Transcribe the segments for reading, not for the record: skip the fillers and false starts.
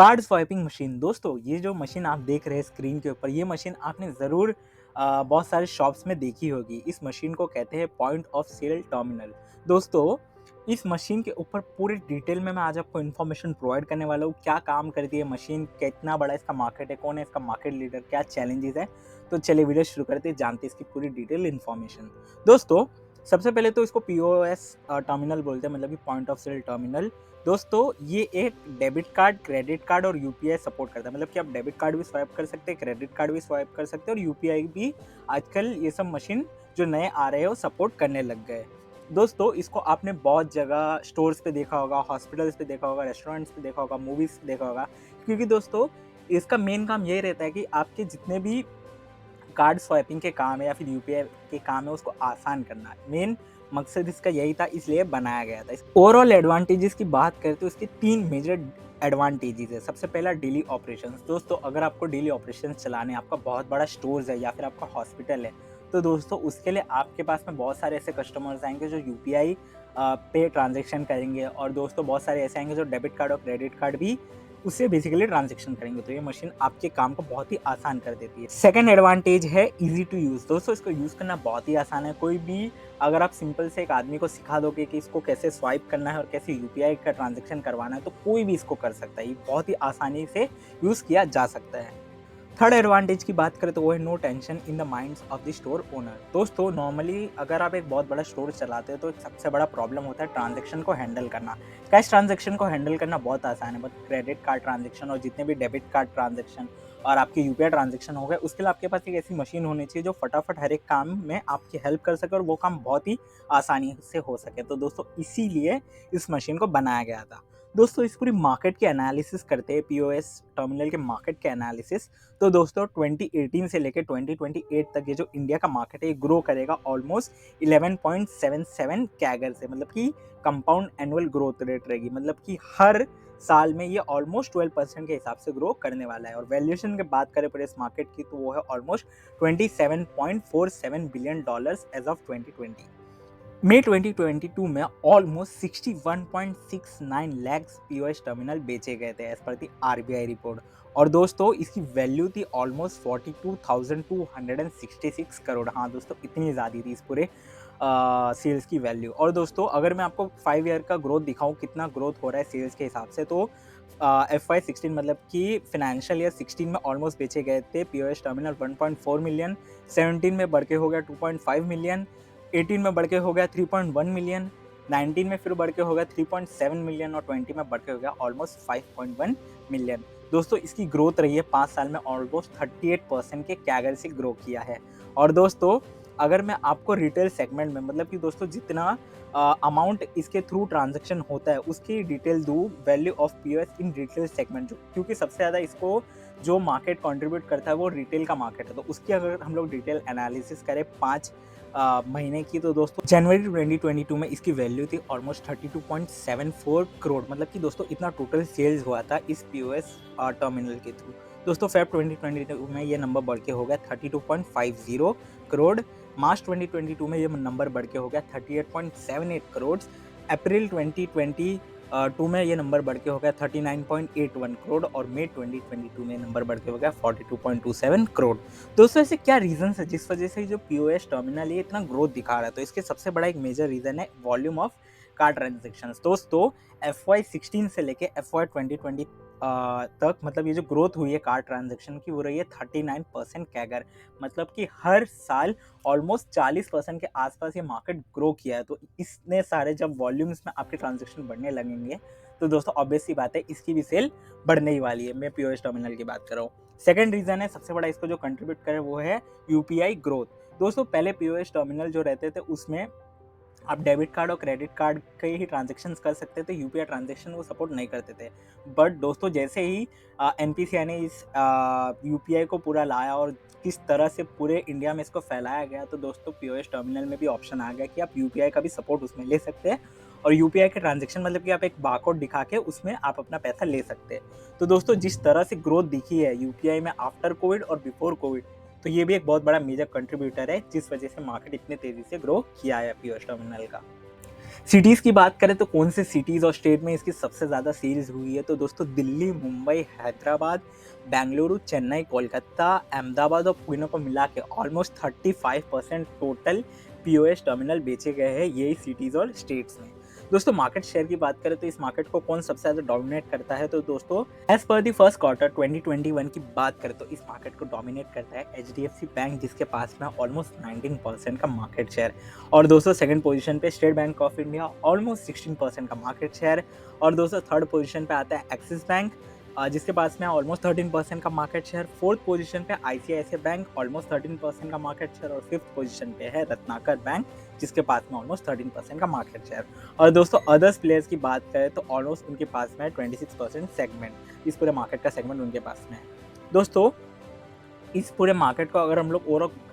Card swiping machine. दोस्तों ये जो मशीन आप देख रहे हैं स्क्रीन के ऊपर, ये मशीन आपने ज़रूर बहुत सारे शॉप्स में देखी होगी। इस मशीन को कहते हैं पॉइंट ऑफ सेल टर्मिनल। दोस्तों इस मशीन के ऊपर पूरी डिटेल में मैं आज आपको इन्फॉर्मेशन प्रोवाइड करने वाला हूँ। क्या काम करती है मशीन, कितना बड़ा इसका मार्केट है, कौन है इसका मार्केट लीडर, क्या चैलेंजेस है। तो चलिए वीडियो शुरू करते हैं, जानते हैं इसकी पूरी डिटेल इन्फॉर्मेशन। दोस्तों सबसे पहले तो इसको पीओएस टर्मिनल बोलते हैं, मतलब कि पॉइंट ऑफ सेल टर्मिनल। दोस्तों ये एक डेबिट कार्ड, क्रेडिट कार्ड और यूपीआई सपोर्ट करता है। मतलब कि आप डेबिट कार्ड भी स्वाइप कर सकते हैं, क्रेडिट कार्ड भी स्वाइप कर सकते हैं और यूपीआई भी आजकल ये सब मशीन जो नए आ रहे हैं वो सपोर्ट करने लग गए। दोस्तों इसको आपने बहुत जगह स्टोर्स पे देखा होगा, हॉस्पिटल्स पे देखा होगा, रेस्टोरेंट्स पे देखा होगा, मूवीज पे देखा होगा। क्योंकि दोस्तों इसका मेन काम यही रहता है कि आपके जितने भी कार्ड स्वाइपिंग के काम है या फिर यूपीआई के काम है उसको आसान करना। मेन मकसद इसका यही था, इसलिए बनाया गया था। ओवरऑल एडवांटेजेस की बात करें तो इसके 3 मेजर एडवांटेजेस है। सबसे पहला डेली ऑपरेशंस। दोस्तों अगर आपको डेली ऑपरेशंस चलाने, आपका बहुत बड़ा स्टोर्स है या फिर आपका हॉस्पिटल है, तो दोस्तों उसके लिए आपके पास में बहुत सारे ऐसे कस्टमर्स आएंगे जो यूपीआई पे ट्रांजेक्शन करेंगे, और दोस्तों बहुत सारे ऐसे आएंगे जो डेबिट कार्ड और क्रेडिट कार्ड भी उससे बेसिकली ट्रांजेक्शन करेंगे। तो ये मशीन आपके काम को बहुत ही आसान कर देती है। सेकंड एडवांटेज है इजी टू यूज। दोस्तों इसको यूज करना बहुत ही आसान है। कोई भी अगर आप सिंपल से एक आदमी को सिखा दोगे कि इसको कैसे स्वाइप करना है और कैसे यूपीआई का ट्रांजेक्शन करवाना है, तो कोई भी इसको कर सकता है। ये बहुत ही आसानी से यूज किया जा सकता है। थर्ड एडवांटेज की बात करें तो वो है no tension in the minds of the store owner. दोस्तों नॉर्मली अगर आप एक बहुत बड़ा स्टोर चलाते हो तो एक सबसे बड़ा प्रॉब्लम होता है ट्रांजैक्शन को हैंडल करना। कैश ट्रांजैक्शन को हैंडल करना बहुत आसान है, बट क्रेडिट कार्ड ट्रांजैक्शन और जितने भी डेबिट कार्ड ट्रांजैक्शन और आपके यूपीआई ट्रांजैक्शन हो गए, उसके लिए आपके पास एक ऐसी मशीन होनी चाहिए जो फटाफट हर एक काम में आपकी हेल्प कर सके और वो काम बहुत ही आसानी से हो सके। तो दोस्तों इसीलिए इस मशीन को बनाया गया था। दोस्तों इस पूरी मार्केट के एनालिसिस करते हैं, पीओएस टर्मिनल के मार्केट के एनालिसिस। तो दोस्तों 2018 से लेकर 2028 तक ये जो इंडिया का मार्केट है ये ग्रो करेगा ऑलमोस्ट 11.77 कैगर से। मतलब कि कंपाउंड एनुअल ग्रोथ रेट रहेगी, मतलब कि हर साल में ये ऑलमोस्ट 12% के हिसाब से ग्रो करने वाला है। और वैल्यूएशन की बात करें पर इस मार्केट की तो वो है ऑलमोस्ट $27.47 बिलियन एज ऑफ 2020। मई 2022 में ऑलमोस्ट 61.69 लैक्स पीओएस टर्मिनल बेचे गए थे एज पर दी आरबीआई रिपोर्ट। और दोस्तों इसकी वैल्यू थी ऑलमोस्ट 42,266 करोड़। हाँ दोस्तों इतनी ज़्यादा थी इस पूरे सेल्स की वैल्यू। और दोस्तों अगर मैं आपको 5 ईयर का ग्रोथ दिखाऊं, कितना ग्रोथ हो रहा है सेल्स के हिसाब से, तो FY16 मतलब कि फाइनेंशियल ईयर 16 में ऑलमोस्ट बेचे गए थे पीओएस टर्मिनल 1.4 मिलियन, 17 में बढ़ के हो गया 2.5 मिलियन, 18 में बढ़ के हो गया 3.1 मिलियन, 19 में फिर बढ़ के हो गया 3.7 मिलियन और 20 में बढ़ के हो गया ऑलमोस्ट 5.1 मिलियन। दोस्तों इसकी ग्रोथ रही है 5 साल में ऑलमोस्ट 38% के कैगर से ग्रो किया है। और दोस्तों अगर मैं आपको रिटेल सेगमेंट में, मतलब कि दोस्तों जितना अमाउंट इसके थ्रू ट्रांजैक्शन होता है उसकी डिटेल दूँ, value of POS in retail segment, जो क्योंकि सबसे ज़्यादा इसको जो मार्केट कंट्रीब्यूट करता है वो रिटेल का मार्केट है, तो उसकी अगर हम लोग डिटेल एनालिसिस करें 5 महीने की, तो दोस्तों जनवरी 2022 में इसकी वैल्यू थी ऑलमोस्ट 32.74 करोड़। मतलब कि दोस्तों इतना टोटल सेल्स हुआ था इस पीओएस टर्मिनल के थ्रू। दोस्तों फेब 2022 में ये नंबर बढ़ के हो गया 32.50 करोड़। मार्च 2022 में ये नंबर बढ़ के हो गया 38.78 करोड़। अप्रैल 2022 में ये नंबर बढ़ के हो गया 39.81 करोड़ और मई 2022 में नंबर बढ़ के हो गया 42.27 करोड़। दोस्तों ऐसे क्या रीजन है जिस वजह से जो पीओएस टर्मिनल ये इतना ग्रोथ दिखा रहा है, तो इसके सबसे बड़ा एक मेजर रीजन है वॉल्यूम ऑफ कार्ड ट्रांजेक्शन्स। दोस्तों FY16 से लेके FY2020 तक, मतलब ये जो ग्रोथ हुई है कार्ड ट्रांजेक्शन की, वो रही है 39% कैगर। मतलब कि हर साल ऑलमोस्ट 40% के आसपास ये मार्केट ग्रो किया है। तो इतने सारे जब वॉल्यूम्स में आपके ट्रांजेक्शन बढ़ने लगेंगे तो दोस्तों ऑब्वियस सी बात है इसकी भी सेल बढ़ने ही वाली है। मैं पीओएस टर्मिनल की बात कर रहा हूँ। सेकंड रीजन है सबसे बड़ा इसको जो कंट्रीब्यूट करे वो है यूपीआई ग्रोथ। दोस्तों पहले पीओएस टर्मिनल जो रहते थे उसमें आप डेबिट कार्ड और क्रेडिट कार्ड के ही ट्रांजेक्शन्स कर सकते थे, यूपीआई ट्रांजेक्शन वो सपोर्ट नहीं करते थे। बट दोस्तों जैसे ही एनपीसीआई ने इस यूपीआई को पूरा लाया और किस तरह से पूरे इंडिया में इसको फैलाया गया, तो दोस्तों पीओएस टर्मिनल में भी ऑप्शन आ गया कि आप यूपीआई का भी सपोर्ट उसमें ले सकते हैं। और यूपीआई के ट्रांजेक्शन मतलब कि आप एक बारकोड दिखा के उसमें आप अपना पैसा ले सकते हैं। तो दोस्तों जिस तरह से ग्रोथ दिखी है यूपीआई में आफ्टर कोविड और बिफोर कोविड, तो ये भी एक बहुत बड़ा मेजर कंट्रीब्यूटर है जिस वजह से मार्केट इतने तेजी से ग्रो किया है पीओएस टर्मिनल का। सिटीज़ की बात करें तो कौन से सिटीज़ और स्टेट में इसकी सबसे ज़्यादा सेल्स हुई है, तो दोस्तों दिल्ली, मुंबई, हैदराबाद, बेंगलुरु, चेन्नई, कोलकाता, अहमदाबाद और पुणे को मिला के ऑलमोस्ट 35% टोटल पीओएस टर्मिनल बेचे गए हैं यही सिटीज़ और स्टेट्स में। दोस्तों मार्केट शेयर की बात करें तो इस मार्केट को कौन सबसे ज़्यादा डोमिनेट करता है, तो दोस्तों as per the first quarter 2021 की बात करें तो इस मार्केट को डोमिनेट करता है एचडीएफसी बैंक, जिसके पास में ऑलमोस्ट 19% का मार्केट शेयर। और दोस्तों सेकंड पोजीशन पे state bank of India almost 16% का मार्केट शेयर। और दोस्तों थर्ड पोजीशन पे आता है एक्सिस बैंक, जिसके पास में ऑलमोस्ट 13% का मार्केट शेयर। फोर्थ पोजीशन पे आईसीआईसीआई बैंक ऑलमोस्ट 13% का मार्केट शेयर। और फिफ्थ पोजीशन पे है रत्नाकर बैंक, जिसके पास में ऑलमोस्ट 13% का मार्केट शेयर। और दोस्तों अदर्स प्लेयर्स की बात करें तो ऑलमोस्ट उनके पास में 26% सेगमेंट, इस पूरे मार्केट का सेगमेंट उनके पास में है। दोस्तों इस पूरे मार्केट को अगर हम लोग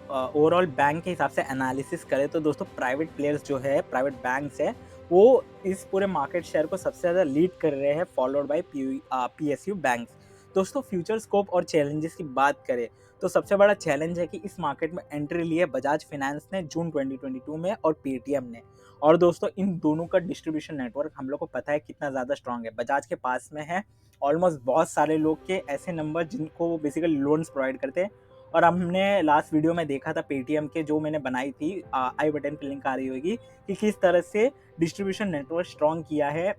ओवरऑल बैंक के हिसाब से एनालिसिस करें तो दोस्तों प्राइवेट प्लेयर्स जो है, प्राइवेट बैंक्स है, वो इस पूरे मार्केट शेयर को सबसे ज़्यादा लीड कर रहे हैं, फॉलोड बाय पीएसयू बैंक्स। दोस्तों फ्यूचर स्कोप और चैलेंजेस की बात करें तो सबसे बड़ा चैलेंज है कि इस मार्केट में एंट्री ली है बजाज फाइनेंस ने जून 2022 में और पेटीएम ने। और दोस्तों इन दोनों का डिस्ट्रीब्यूशन नेटवर्क हम लोग को पता है कितना ज़्यादा स्ट्रांग है। बजाज के पास में है ऑलमोस्ट बहुत सारे लोग के ऐसे नंबर जिनको वो बेसिकली लोन्स प्रोवाइड करते हैं। और हमने लास्ट वीडियो में देखा था पेटीएम के, जो मैंने बनाई थी, आई बटन पे लिंक आ रही होगी, कि किस तरह से डिस्ट्रीब्यूशन नेटवर्क स्ट्रॉन्ग किया है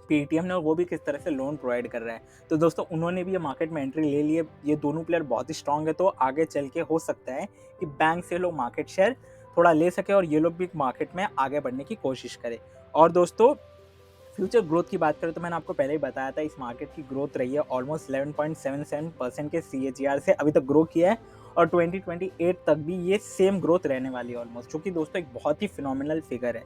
पेटीएम ने, और वो भी किस तरह से लोन प्रोवाइड कर रहा है। तो दोस्तों उन्होंने भी ये मार्केट में एंट्री ले ली है। ये दोनों प्लेयर बहुत ही स्ट्रांग है, तो आगे चल के हो सकता है कि बैंक से लोग मार्केट शेयर थोड़ा ले सके और ये लोग भी मार्केट में आगे बढ़ने की कोशिश करें। और दोस्तों फ्यूचर ग्रोथ की बात करें तो मैंने आपको पहले ही बताया था, इस मार्केट की ग्रोथ रही है ऑलमोस्ट 11.77% के सीएजीआर से अभी तक ग्रो किया है। और 2028 तक भी ये सेम ग्रोथ रहने वाली है ऑलमोस्ट, जो कि दोस्तों एक बहुत ही फिनोमिनल फिगर है।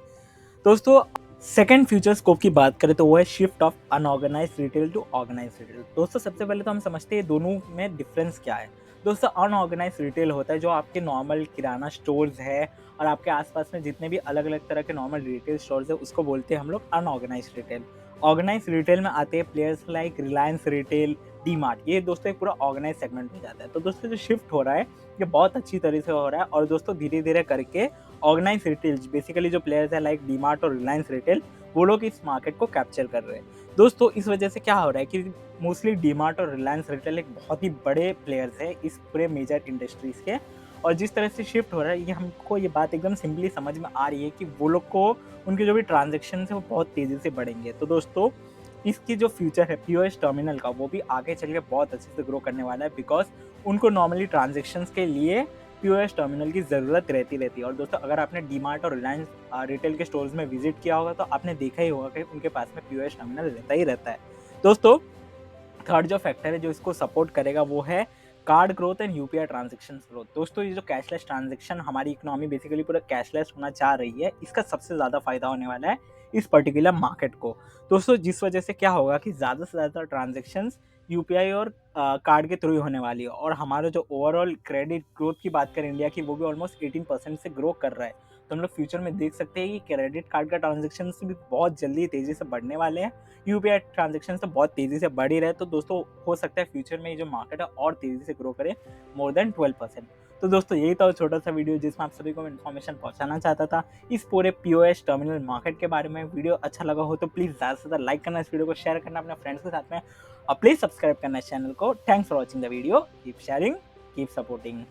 दोस्तों सेकंड फ्यूचर स्कोप की बात करें तो वो है shift of unorganised retail to organised retail. दोस्तों सबसे पहले तो हम समझते हैं दोनों में डिफरेंस क्या है। दोस्तों अनऑर्गेनाइज्ड रिटेल होता है जो आपके नॉर्मल किराना स्टोर्स है और आपके आसपास में जितने भी अलग अलग तरह के नॉर्मल रिटेल स्टोर्स है, उसको बोलते हैं हम लोग अनऑर्गेनाइज्ड रिटेल। ऑर्गेनाइज्ड रिटेल में आते हैं players like Reliance retail, D mart, ये दोस्तों एक पूरा ऑर्गेनाइज सेगमेंट हो जाता है। तो दोस्तों जो शिफ्ट हो रहा है ये बहुत अच्छी तरह से हो रहा है। और दोस्तों धीरे धीरे करके ऑर्गेनाइज रिटेल, बेसिकली जो प्लेयर्स है लाइक डी मार्ट और रिलायंस रिटेल, वो लोग इस मार्केट को कैप्चर कर रहे हैं। दोस्तों इस वजह से क्या हो रहा है कि मोस्टली डी मार्ट और रिलायंस रिटेल एक बहुत ही बड़े प्लेयर्स है इस पूरे मेजर इंडस्ट्रीज के। और जिस तरह से शिफ्ट हो रहा है ये हमको ये बात एकदम सिंपली समझ में आ रही है कि वो लोग को उनके जो भी ट्रांजेक्शन है वो बहुत तेज़ी से बढ़ेंगे। तो दोस्तों इसकी जो फ्यूचर है पीओएस टर्मिनल का, वो भी आगे चल के बहुत अच्छे से ग्रो करने वाला है, बिकॉज उनको नॉर्मली ट्रांजेक्शंस के लिए पीओएस टर्मिनल की ज़रूरत रहती है। और दोस्तों अगर आपने डी मार्ट और रिलायंस रिटेल के स्टोर्स में विजिट किया होगा तो आपने देखा ही होगा कि उनके पास में पीओएस टर्मिनल रहता ही रहता है। दोस्तों थर्ड जो फैक्टर है जो इसको सपोर्ट करेगा वो है card growth and UPI transaction growth. दोस्तों ये जो कैशलेस ट्रांजेक्शन, हमारी इकोनॉमी बेसिकली पूरा कैशलेस होना चाह रही है, इसका सबसे ज़्यादा फायदा होने वाला है इस पर्टिकुलर मार्केट को। दोस्तों जिस वजह से क्या होगा कि ज़्यादा से ज़्यादा ट्रांजेक्शन्स यूपीआई और कार्ड के थ्रू ही होने वाली है। और हमारा जो ओवरऑल क्रेडिट ग्रोथ की बात करें इंडिया की, वो भी ऑलमोस्ट 18% से ग्रो कर रहा है। तो हम लोग फ्यूचर में देख सकते हैं कि क्रेडिट कार्ड का ट्रांजेक्शन भी बहुत जल्दी तेज़ी से बढ़ने वाले हैं। यूपीआई ट्रांजेक्शन तो बहुत तेज़ी से बढ़ ही रहे, तो दोस्तों हो सकता है फ्यूचर में ये जो मार्केट है और तेज़ी से ग्रो करे मोर देन 12%। तो दोस्तों यही था छोटा सा वीडियो जिसमें आप सभी को मैं इन्फॉर्मेशन पहुंचाना चाहता था इस पूरे पीओएस टर्मिनल मार्केट के बारे में। वीडियो अच्छा लगा हो तो प्लीज़ ज़्यादा से ज़्यादा लाइक करना, इस वीडियो को शेयर करना अपने फ्रेंड्स के साथ में, और प्लीज़ सब्सक्राइब करना इस चैनल को। Thanks for watching the video, keep sharing, keep supporting.